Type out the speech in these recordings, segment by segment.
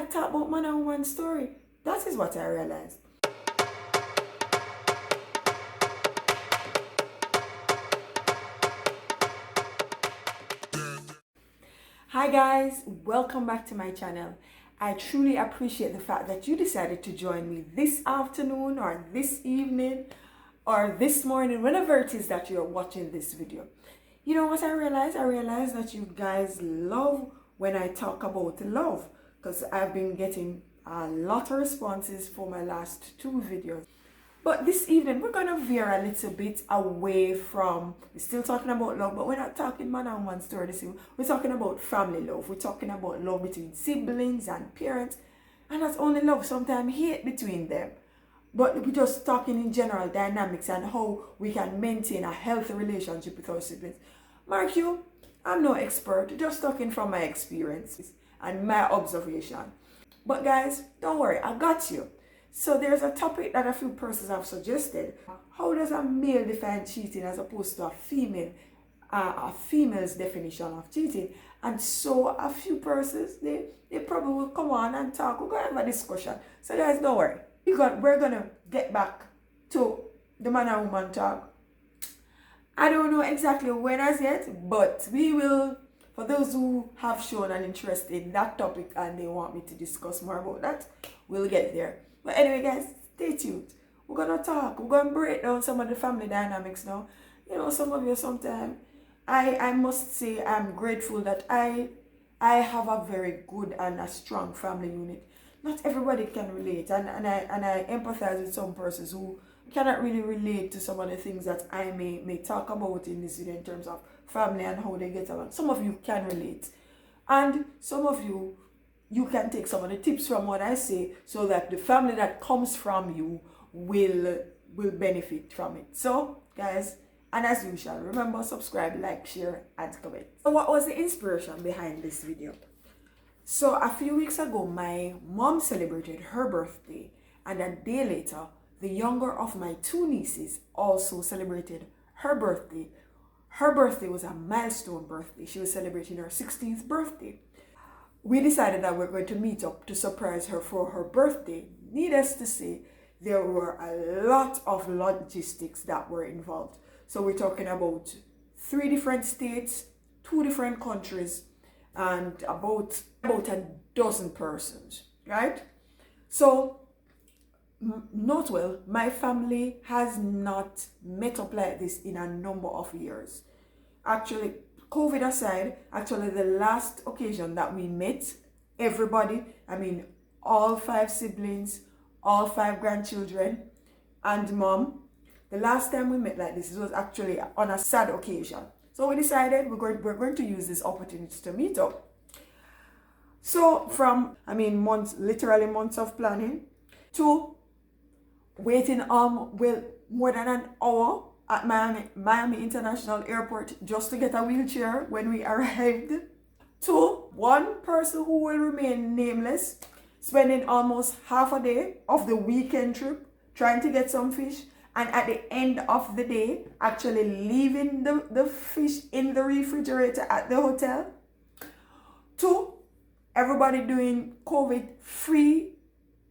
I talk about man and woman story. That is what I realized. Hi guys, welcome back to my channel. I truly appreciate the fact that you decided to join me this afternoon or this evening or this morning, whenever it is that you're watching this video. You know what I realized? I realized that you guys love when I talk about love, because I've been getting a lot of responses for my last two videos. But this evening, we're going to veer a little bit away from, we're still talking about love, but we're not talking man and woman story this evening. We're talking about family love. We're talking about love between siblings and parents. And that's only love, sometimes hate between them. But we're just talking in general dynamics and how we can maintain a healthy relationship with our siblings. Mark you, I'm no expert, just talking from my experiences and my observation. But guys, don't worry, I got you. So there's a topic that a few persons have suggested. How does a male define cheating as opposed to a female's definition of cheating? And so a few persons, they probably will come on and talk. We're going to have a discussion. So guys, don't worry. We're going to get back to the man and woman talk. I don't know exactly when as yet, but we will, for those who have shown an interest in that topic and they want me to discuss more about that, we'll get there. But anyway, guys, stay tuned. We're going to talk. We're going to break down some of the family dynamics now. You know, some of you sometimes, I must say I'm grateful that I have a very good and a strong family unit. Not everybody can relate, and I empathize with some persons who cannot really relate to some of the things that I may talk about in this video in terms of family and how they get along. Some of you can relate, and some of you can take some of the tips from what I say so that the family that comes from you will benefit from it. So guys, and as usual, remember, subscribe, like, share and comment. So what was the inspiration behind this video? So a few weeks ago, my mom celebrated her birthday, and a day later, the younger of my two nieces also celebrated her birthday. Her birthday was a milestone birthday. She was celebrating her 16th birthday. We decided that we're going to meet up to surprise her for her birthday. Needless to say, there were a lot of logistics that were involved. So we're talking about 3 different states, 2 different countries, and about a dozen persons, right? So, note well, my family has not met up like this in a number of years. Actually, COVID aside, actually the last occasion that we met, everybody, I mean, all 5 siblings, all 5 grandchildren, and mom, the last time we met like this, it was actually on a sad occasion. So we decided we're going to use this opportunity to meet up. So from, literally months of planning, to waiting more than an hour at Miami International Airport just to get a wheelchair when we arrived, to one person who will remain nameless spending almost half a day of the weekend trip trying to get some fish, and at the end of the day actually leaving the fish in the refrigerator at the hotel, to everybody doing COVID-free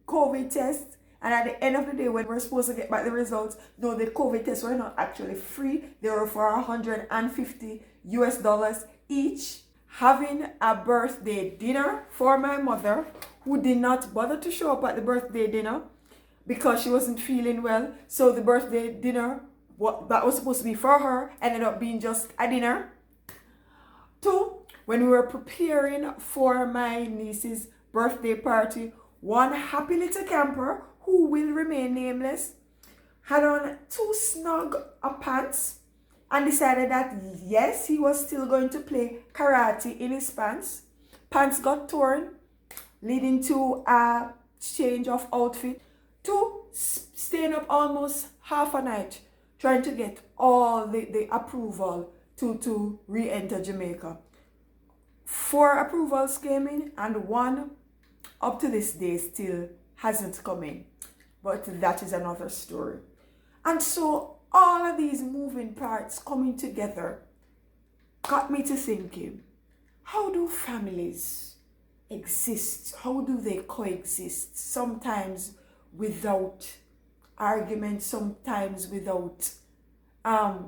COVID tests. And at the end of the day, when we're supposed to get back the results, no, the COVID tests were not actually free. They were for $150 each. Having a birthday dinner for my mother, who did not bother to show up at the birthday dinner because she wasn't feeling well. So the birthday dinner, what that was supposed to be for her, ended up being just a dinner. 2, when we were preparing for my niece's birthday party, one happy little camper who will remain nameless had on 2 snug pants and decided that yes, he was still going to play karate in his pants. Pants got torn, leading to a change of outfit, to staying up almost half a night trying to get all the approval to re-enter Jamaica. 4 approvals came in and 1 up to this day still hasn't come in, but that is another story. And so all of these moving parts coming together got me to thinking, how do families exist? How do they coexist? Sometimes without argument, sometimes without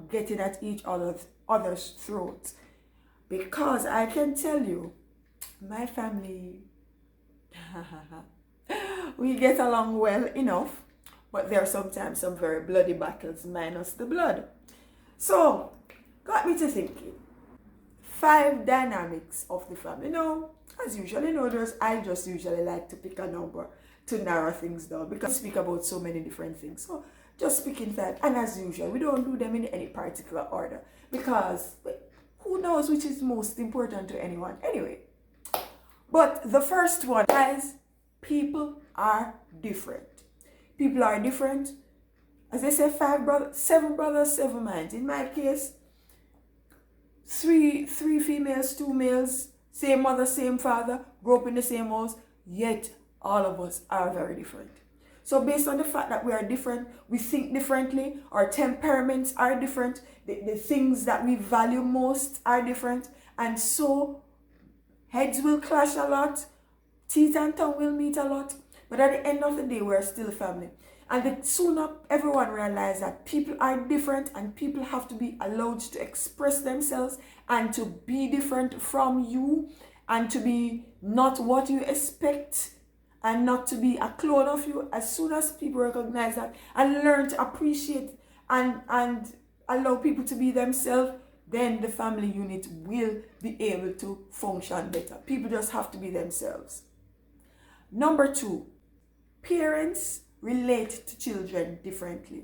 getting at each other's throat. Because I can tell you, my family, we get along well enough, but there are sometimes some very bloody battles minus the blood. So, got me to thinking. 5 dynamics of the family. As usual, I just usually like to pick a number to narrow things down because we speak about so many different things. So, just picking 5. And as usual, we don't do them in any particular order because who knows which is most important to anyone anyway. But the first one, guys, people are different. People are different. As they say, 7 brothers, 7 minds. In my case, three females, 2 males, same mother, same father, grew up in the same house, yet all of us are very different. So based on the fact that we are different, we think differently, our temperaments are different, the things that we value most are different, and so heads will clash a lot, teeth and tongue will meet a lot, but at the end of the day, we're still family. And the sooner everyone realizes that people are different and people have to be allowed to express themselves and to be different from you and to be not what you expect and not to be a clone of you, as soon as people recognize that and learn to appreciate and allow people to be themselves, then the family unit will be able to function better. People just have to be themselves. Number 2, parents relate to children differently.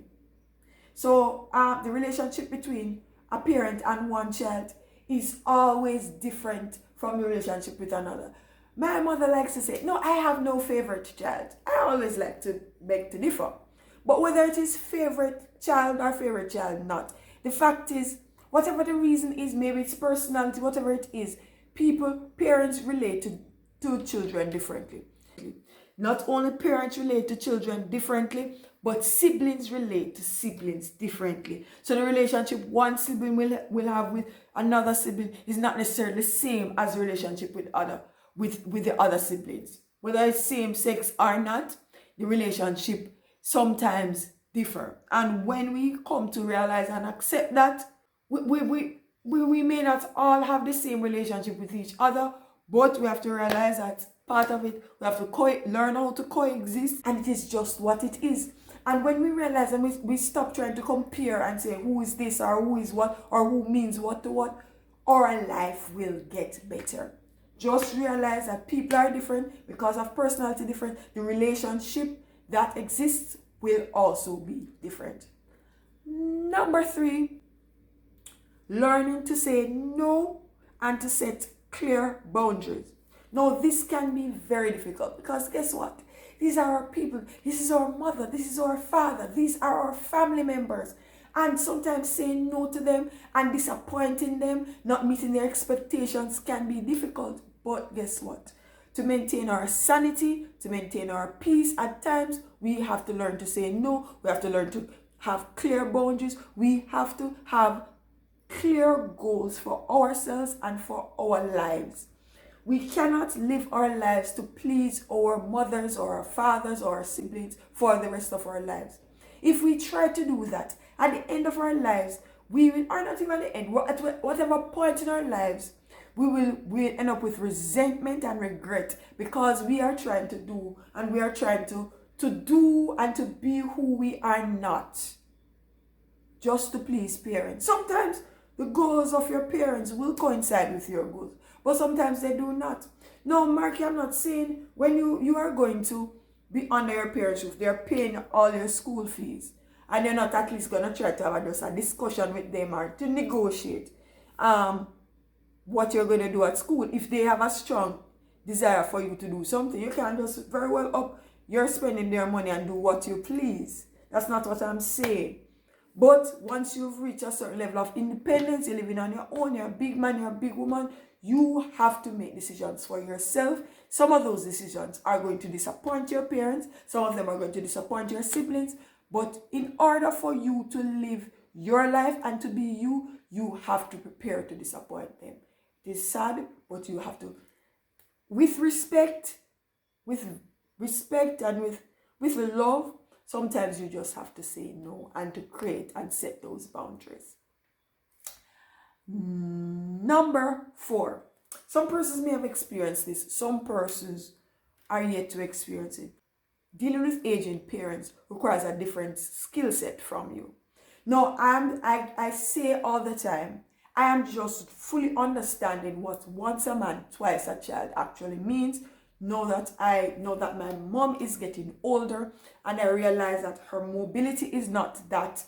So the relationship between a parent and one child is always different from the relationship with another. My mother likes to say, no, I have no favorite child. I always like to beg to differ. But whether it is favorite child or favorite child not, the fact is, whatever the reason is, maybe it's personality, whatever it is, parents relate to children differently. Not only parents relate to children differently, but siblings relate to siblings differently. So the relationship one sibling will have with another sibling is not necessarily the same as the relationship with the other siblings. Whether it's same sex or not, the relationship sometimes differ. And when we come to realize and accept that, we may not all have the same relationship with each other, but we have to realize that part of it, we have to learn how to coexist, and it is just what it is. And when we realize and we stop trying to compare and say who is this or who is what or who means what to what, our life will get better. Just realize that people are different because of personality different. The relationship that exists will also be different. Number 3, learning to say no and to set clear boundaries. Now, this can be very difficult because guess what? These are our people. This is our mother. This is our father. These are our family members. And sometimes saying no to them and disappointing them, not meeting their expectations can be difficult. But guess what? To maintain our sanity, to maintain our peace, at times, we have to learn to say no. We have to learn to have clear boundaries. We have to have clear goals for ourselves and for our lives. We cannot live our lives to please our mothers or our fathers or our siblings for the rest of our lives. If we try to do that, at the end of our lives, we will, or not even at the end, at whatever point in our lives, we'll end up with resentment and regret because we are trying to do and we are trying to do and to be who we are not, just to please parents. Sometimes the goals of your parents will coincide with your goals, but sometimes they do not. No, Marky, I'm not saying when you are going to be under your parents' roof, they're paying all your school fees, and you're not at least going to try to have just a discussion with them or to negotiate what you're going to do at school. If they have a strong desire for you to do something, you can't just very well up you're spending their money and do what you please. That's not what I'm saying. But once you've reached a certain level of independence, you're living on your own, you're a big man, you're a big woman, you have to make decisions for yourself. Some of those decisions are going to disappoint your parents. Some of them are going to disappoint your siblings. But in order for you to live your life and to be you, you have to prepare to disappoint them. It is sad, but you have to with respect, and with love, sometimes you just have to say no and to create and set those boundaries. Number 4. Some persons may have experienced this. Some persons are yet to experience it. Dealing with aging parents requires a different skill set from you. Now, I say all the time, I am just fully understanding what once a man, twice a child actually means. Know that my mom is getting older, and I realize that her mobility is not that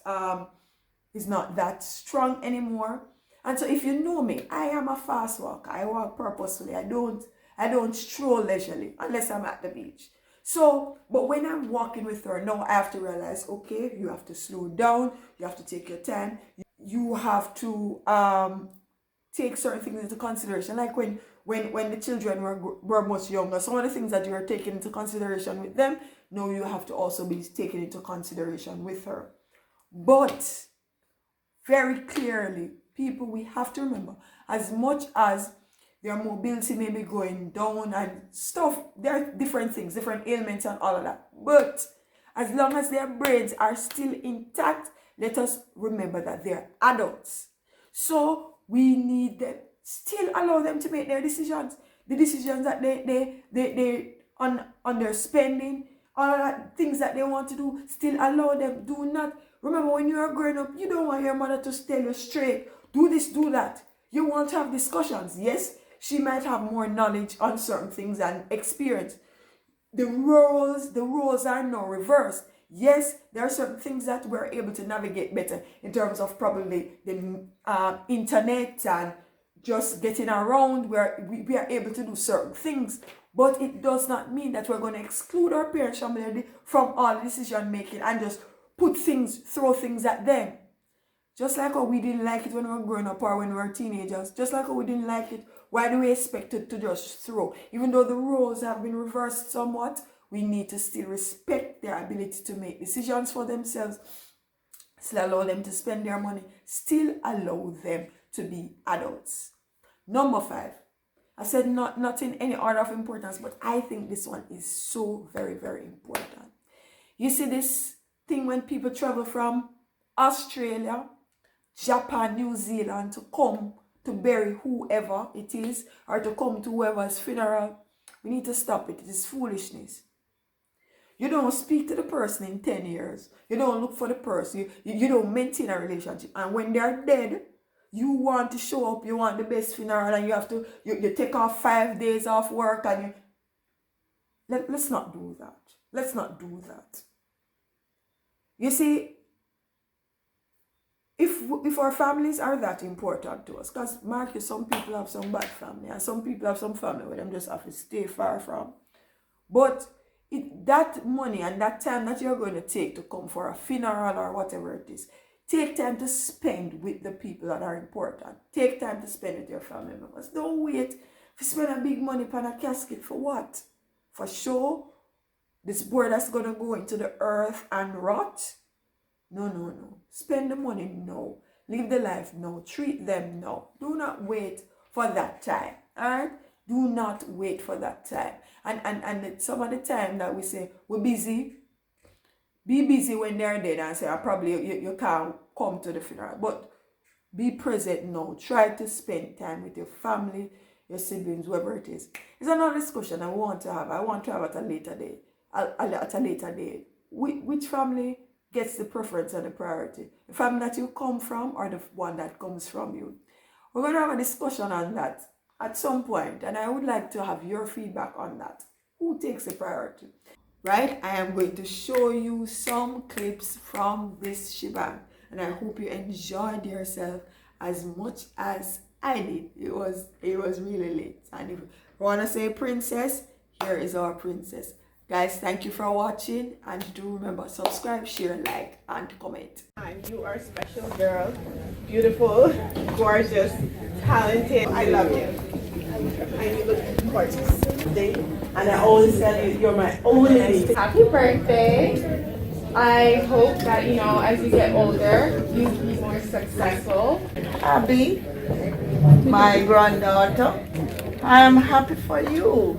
strong anymore. And so if you know me, I am a fast walker. I walk purposefully. I don't stroll leisurely unless I'm at the beach. So, but when I'm walking with her, now I have to realize, okay, you have to slow down. You have to take your time. You have to take certain things into consideration. Like when the children were much younger, some of the things that you were taking into consideration with them, now you have to also be taken into consideration with her. But very clearly, people, we have to remember, as much as their mobility may be going down and stuff, there are different things, different ailments and all of that. But as long as their brains are still intact, let us remember that they're adults. So we need them, still allow them to make their decisions. The decisions that they on their spending, all of that, things that they want to do, still allow them. Do not, remember when you are growing up, you don't want your mother to tell you straight, do this, do that. You want to have discussions. Yes, she might have more knowledge on certain things and experience. The roles are now reversed. Yes, there are certain things that we're able to navigate better in terms of probably the internet and just getting around, where we are able to do certain things. But it does not mean that we're going to exclude our parents from all decision making and just throw things at them. Just like how we didn't like it when we were growing up or when we were teenagers. Just like how we didn't like it, why do we expect it to just throw? Even though the roles have been reversed somewhat, we need to still respect their ability to make decisions for themselves. Still allow them to spend their money. Still allow them to be adults. Number 5. I said not in any order of importance, but I think this one is so very, very important. You see this thing when people travel from Australia, Japan, New Zealand to come to bury whoever it is, or to come to whoever's funeral. We need to stop it. It is foolishness. You don't speak to the person in 10 years. You don't look for the person. You don't maintain a relationship. And when they're dead, you want to show up. You want the best funeral, and you have to, you take off 5 days off work, and let's not do that. Let's not do that. You see, if our families are that important to us, because Marcus, some people have some bad family, and some people have some family where them just have to stay far from. But that money and that time that you're going to take to come for a funeral or whatever it is, take time to spend with the people that are important. Take time to spend with your family members. Don't wait to spend a big money on a casket for what? For show? This board that's going to go into the earth and rot? No. Spend the money now. Live the life now. Treat them now. Do not wait for that time. Alright? Do not wait for that time. And some of the time that we say we're busy, be busy when they're dead and say, probably you can't come to the funeral. But be present now. Try to spend time with your family, your siblings, whoever it is. It's another discussion I want to have at a later date. At a later date. Which family gets the preference and the priority? The family that you come from or the one that comes from you? We're going to have a discussion on that at some point, and I would like to have your feedback on that. Who takes the priority? Right? I am going to show you some clips from this shebang, and I hope you enjoyed yourself as much as I did. It was really late. And if you want to say princess, here is our princess. Guys, thank you for watching, and do remember, subscribe, share, like, and comment. And you are a special girl, beautiful, gorgeous, talented. I love you. And you look gorgeous. And I always tell you, you're my only. Happy birthday. I hope that, as you get older, you be more successful. Abby, my granddaughter, I'm happy for you.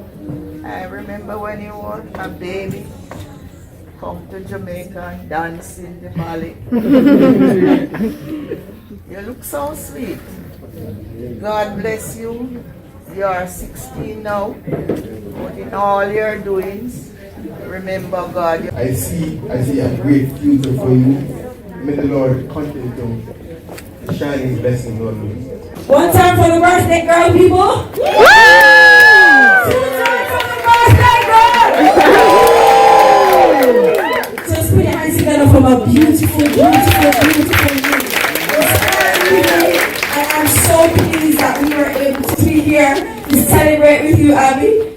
I remember when you were a baby, come to Jamaica and dance in the valley. You look so sweet. God bless you. You are 16 now, but in all your doings, remember God. I see a great future for you. May the Lord continue to shine His blessing on you. One time for the birthday girl, people. Two times for the birthday girl. Just put your hands together for my beautiful you. And I'm so pleased that we were able to be here to celebrate with you, Abby.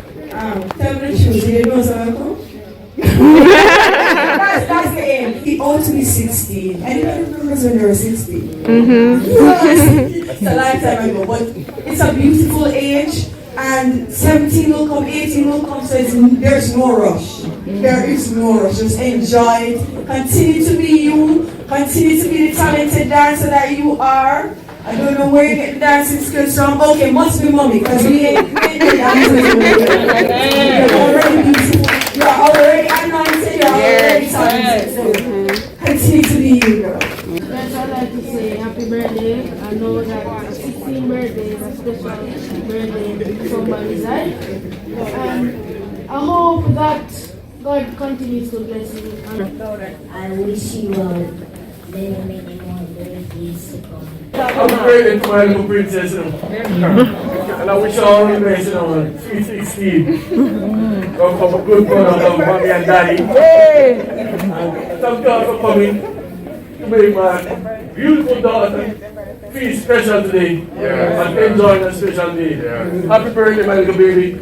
Tell me the truth, you didn't know something? That's the aim. He ought to be 16. Anybody remembers when they were 16? It's a lifetime ago, but it's a beautiful age. And 17 will come, 18 will come, so there's no rush. There is no rush. Just enjoy it. Continue to be you. Continue to be the talented dancer that you are. I don't know where you get the dancing skills from. Okay, must be mommy, because we ain't dancers. You're already beautiful. You're already anointed. You're already talented. So continue to be you, girl. Yes, I'd like to say happy birthday. I know that a 16th birthday is a special birthday in somebody's life. And I hope that God continues to bless you. I wish you all many more birthdays to come. I'm praying for my little princess, and I wish her all the best, sweet 16. Come from a good brother, from mommy and daddy. And thank God for coming to make my beautiful daughter feel special today. And enjoy a special day. Happy birthday, my little baby.